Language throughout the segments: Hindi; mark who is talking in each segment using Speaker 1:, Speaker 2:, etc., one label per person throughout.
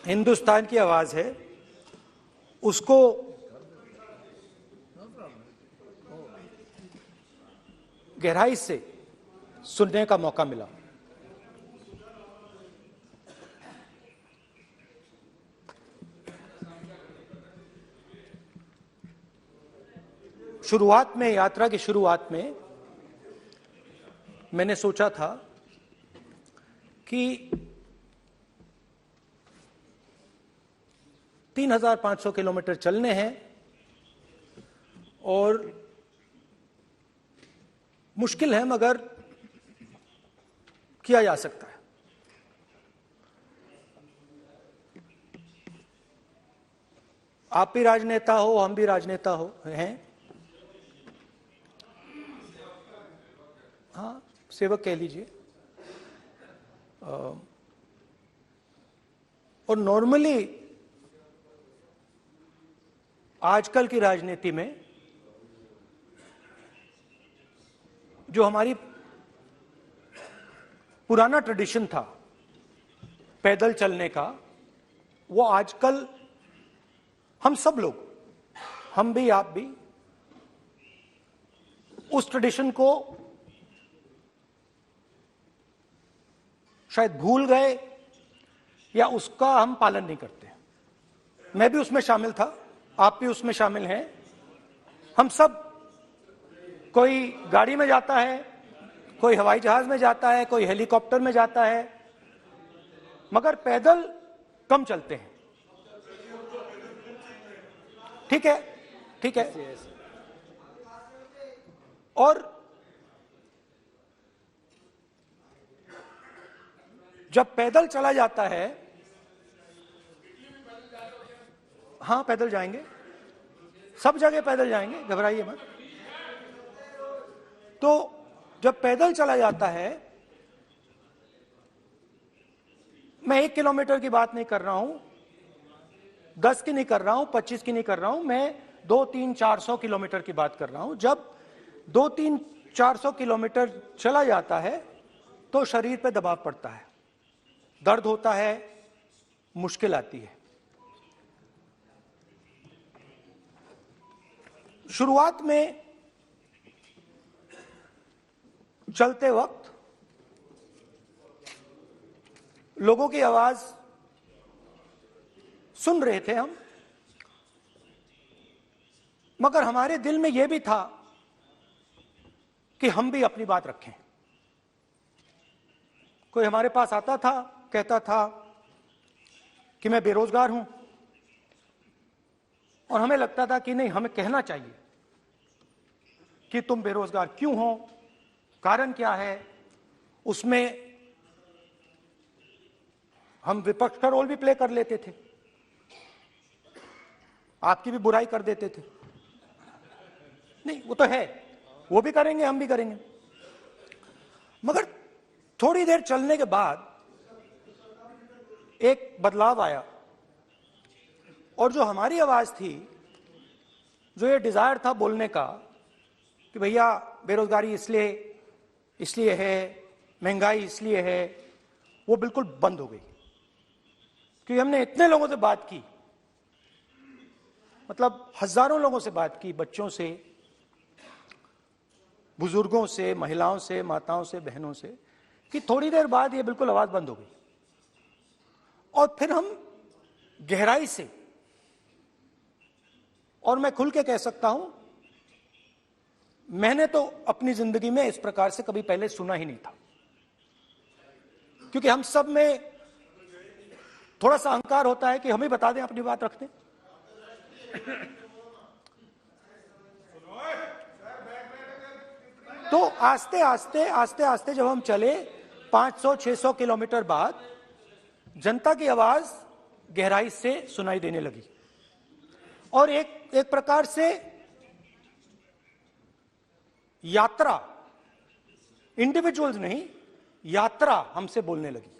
Speaker 1: हिंदुस्तान की आवाज है, उसको गहराई से सुनने का मौका मिला। शुरुआत में, यात्रा की शुरुआत में मैंने सोचा था कि 3,500 किलोमीटर चलने हैं और मुश्किल है मगर किया जा सकता है। आप भी राजनेता हो, हम भी राजनेता हो हैं, हाँ सेवक कह लीजिए। और नॉर्मली आजकल की राजनीति में जो हमारी पुराना ट्रेडिशन था पैदल चलने का, वो आजकल हम सब लोग, हम भी आप भी, उस ट्रेडिशन को शायद भूल गए या उसका हम पालन नहीं करते। मैं भी उसमें शामिल था, आप भी उसमें शामिल हैं। हम सब, कोई गाड़ी में जाता है, कोई हवाई जहाज में जाता है, कोई हेलीकॉप्टर में जाता है, मगर पैदल कम चलते हैं। ठीक है, ठीक है। और जब पैदल चला जाता है, हाँ पैदल जाएंगे, सब जगह पैदल जाएंगे, घबराइए मत। तो जब पैदल चला जाता है, मैं 1 किलोमीटर की बात नहीं कर रहा हूं, 10 की नहीं कर रहा हूं, 25 की नहीं कर रहा हूं, मैं 200-300-400 किलोमीटर की बात कर रहा हूं। जब 200-300-400 किलोमीटर चला जाता है तो शरीर पे दबाव पड़ता है, दर्द होता है, मुश्किल आती है। शुरुआत में चलते वक्त लोगों की आवाज सुन रहे थे हम, मगर हमारे दिल में यह भी था कि हम भी अपनी बात रखें। कोई हमारे पास आता था, कहता था कि मैं बेरोजगार हूं, और हमें लगता था कि नहीं, हमें कहना चाहिए कि तुम बेरोजगार क्यों हो, कारण क्या है। उसमें हम विपक्ष का रोल भी प्ले कर लेते थे, आपकी भी बुराई कर देते थे। नहीं, वो तो है, वो भी करेंगे, हम भी करेंगे। मगर थोड़ी देर चलने के बाद एक बदलाव आया, और जो हमारी आवाज थी, जो ये डिजायर था बोलने का कि भैया बेरोजगारी इसलिए है, महंगाई इसलिए है, वो बिल्कुल बंद हो गई। क्योंकि हमने इतने लोगों से बात की, मतलब हजारों लोगों से बात की, बच्चों से, बुजुर्गों से, महिलाओं से, माताओं से, बहनों से, कि थोड़ी देर बाद ये बिल्कुल आवाज बंद हो गई। और फिर हम गहराई से, और मैं खुल के कह सकता हूं, मैंने तो अपनी जिंदगी में इस प्रकार से कभी पहले सुना ही नहीं था। क्योंकि हम सब में थोड़ा सा अहंकार होता है कि हम ही बता दें, अपनी बात रख दें। तो आस्ते आस्ते जब हम चले 500-600 किलोमीटर बाद, जनता की आवाज गहराई से सुनाई देने लगी, और एक प्रकार से यात्रा, इंडिविजुअल्स नहीं, यात्रा हमसे बोलने लगी,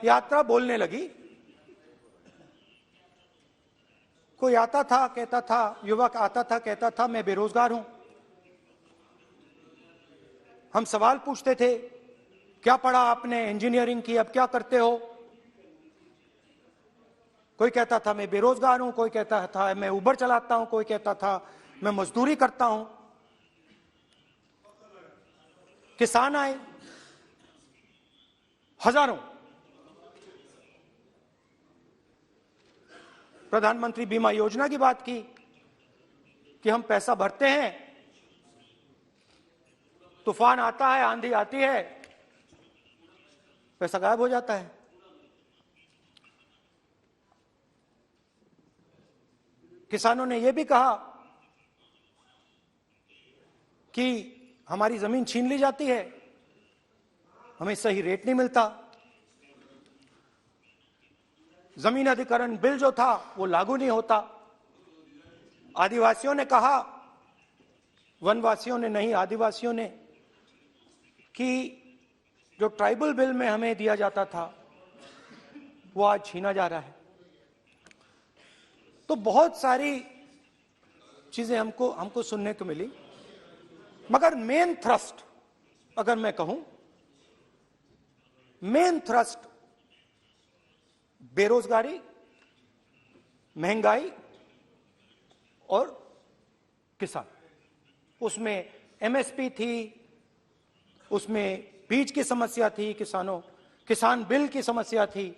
Speaker 1: यात्रा बोलने लगी। कोई आता था, कहता था, युवक आता था, कहता था मैं बेरोजगार हूं। हम सवाल पूछते थे, क्या पढ़ा आपने, इंजीनियरिंग की, अब क्या करते हो, कोई कहता था मैं बेरोजगार हूं, कोई कहता था मैं उबर चलाता हूं, कोई कहता था मैं मजदूरी करता हूं। किसान आए हजारों, प्रधानमंत्री बीमा योजना की बात की कि हम पैसा भरते हैं, तूफान आता है, आंधी आती है, पैसा गायब हो जाता है। किसानों ने यह भी कहा कि हमारी जमीन छीन ली जाती है, हमें सही रेट नहीं मिलता, जमीन अधिग्रहण बिल जो था वो लागू नहीं होता। आदिवासियों ने कहा, वनवासियों ने नहीं, आदिवासियों ने, कि जो ट्राइबल बिल में हमें दिया जाता था वो आज छीना जा रहा है। तो बहुत सारी चीजें हमको सुनने को मिली, मगर मेन थ्रस्ट अगर मैं कहूं, मेन थ्रस्ट बेरोजगारी, महंगाई और किसान। उसमें एमएसपी थी, उसमें बीज की समस्या थी, किसान बिल की समस्या थी।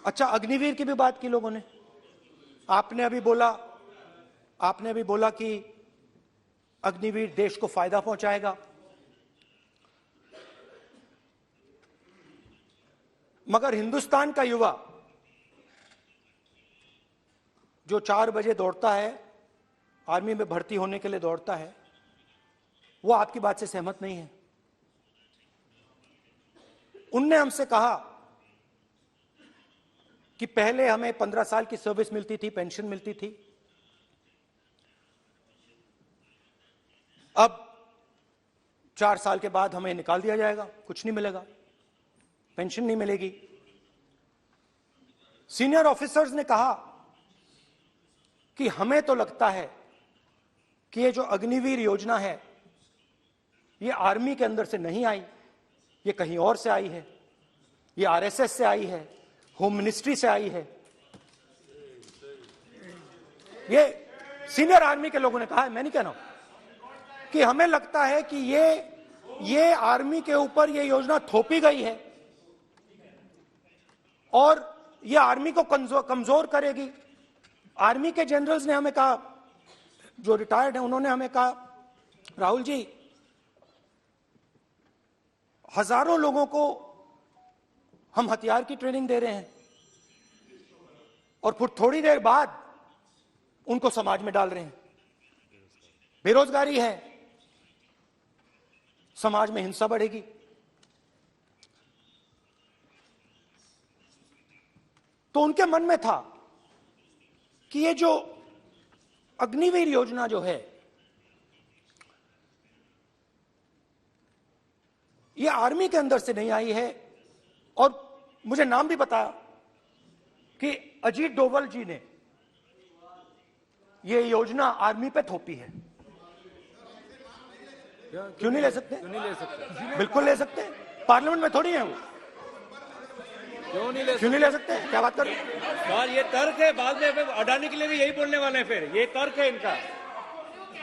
Speaker 1: अच्छा, अग्निवीर की भी बात की लोगों ने। आपने अभी बोला कि अग्निवीर देश को फायदा पहुंचाएगा, मगर हिंदुस्तान का युवा जो 4 बजे दौड़ता है, आर्मी में भर्ती होने के लिए दौड़ता है, वो आपकी बात से सहमत नहीं है। उनने हमसे कहा कि पहले हमें 15 साल की सर्विस मिलती थी, पेंशन मिलती थी, अब 4 साल के बाद हमें निकाल दिया जाएगा, कुछ नहीं मिलेगा, पेंशन नहीं मिलेगी। सीनियर ऑफिसर्स ने कहा कि हमें तो लगता है कि ये जो अग्निवीर योजना है ये आर्मी के अंदर से नहीं आई, ये कहीं और से आई है, ये आरएसएस से आई है, होम मिनिस्ट्री से आई है। ये सीनियर आर्मी के लोगों ने कहा है, मैं नहीं कह रहा हूं, कि हमें लगता है कि ये आर्मी के ऊपर ये योजना थोपी गई है और ये आर्मी को कमजोर करेगी। आर्मी के जनरल्स ने हमें कहा, जो रिटायर्ड हैं, उन्होंने हमें कहा, राहुल जी, हजारों लोगों को हम हथियार की ट्रेनिंग दे रहे हैं और फिर थोड़ी देर बाद उनको समाज में डाल रहे हैं। बेरोजगारी है, समाज में हिंसा बढ़ेगी। तो उनके मन में था कि ये जो अग्निवीर योजना जो है, ये आर्मी के अंदर से नहीं आई है। और मुझे नाम भी बताया कि अजीत डोवल जी ने ये योजना आर्मी पे थोपी है। क्यों नहीं ले सकते? बिल्कुल ले सकते हैं, पार्लियामेंट में थोड़ी है वो। क्यों नहीं ले सकते? क्या बात कर रहे हैं
Speaker 2: सर? ये तर्क है, बाद में अडानी के लिए भी यही बोलने वाले हैं, फिर ये तर्क है इनका।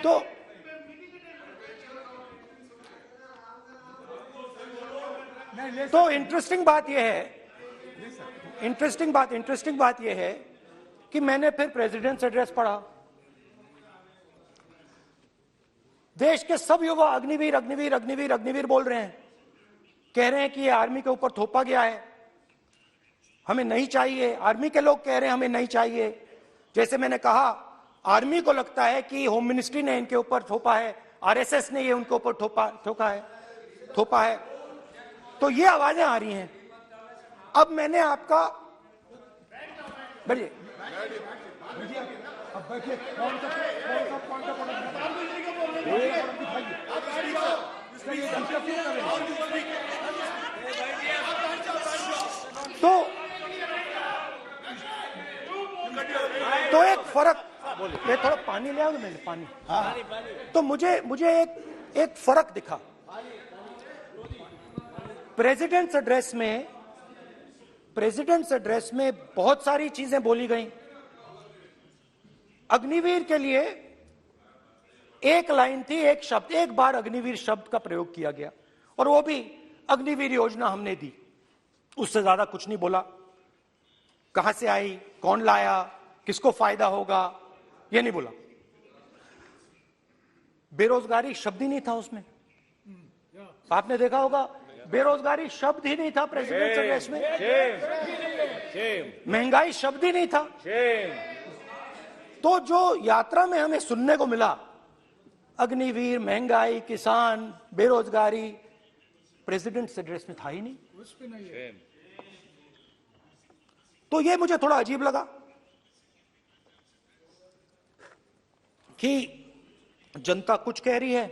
Speaker 1: तो इंटरेस्टिंग बात यह है कि मैंने फिर प्रेसिडेंट्स एड्रेस पढ़ा। देश के सब युवा अग्निवीर अग्निवीर अग्निवीर अग्निवीर बोल रहे हैं, कह रहे हैं कि ये आर्मी के ऊपर थोपा गया है, हमें नहीं चाहिए। आर्मी के लोग कह रहे हैं हमें नहीं चाहिए। जैसे मैंने कहा, आर्मी को लगता है कि होम मिनिस्ट्री ने इनके ऊपर थोपा है, आरएसएस ने ये उनके ऊपर थोपा है। तो ये आवाजें आ रही हैं। अब मैंने आपका बैठिए, तो एक फर्क, ये थोड़ा पानी ले आओगे? मैंने पानी, तो मुझे एक फर्क दिखा। प्रेसिडेंट्स एड्रेस में प्रेसिडेंट्स एड्रेस में बहुत सारी चीजें बोली गई। अग्निवीर के लिए एक लाइन थी, एक शब्द, एक बार अग्निवीर शब्द का प्रयोग किया गया और वो भी अग्निवीर योजना हमने दी, उससे ज्यादा कुछ नहीं बोला। कहां से आई, कौन लाया, किसको फायदा होगा, ये नहीं बोला। बेरोजगारी शब्द ही नहीं था उसमें। आपने देखा होगा बेरोजगारी शब्द ही नहीं था प्रेसिडेंट एड्रेस में। महंगाई शब्द ही नहीं था। तो जो यात्रा में हमें सुनने को मिला, अग्निवीर, महंगाई, किसान, बेरोजगारी, प्रेसिडेंट एड्रेस में था ही नहीं। तो ये मुझे थोड़ा अजीब लगा कि जनता कुछ कह रही है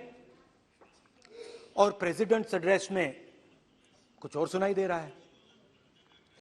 Speaker 1: और प्रेसिडेंट्स एड्रेस में कुछ और सुनाई दे रहा है।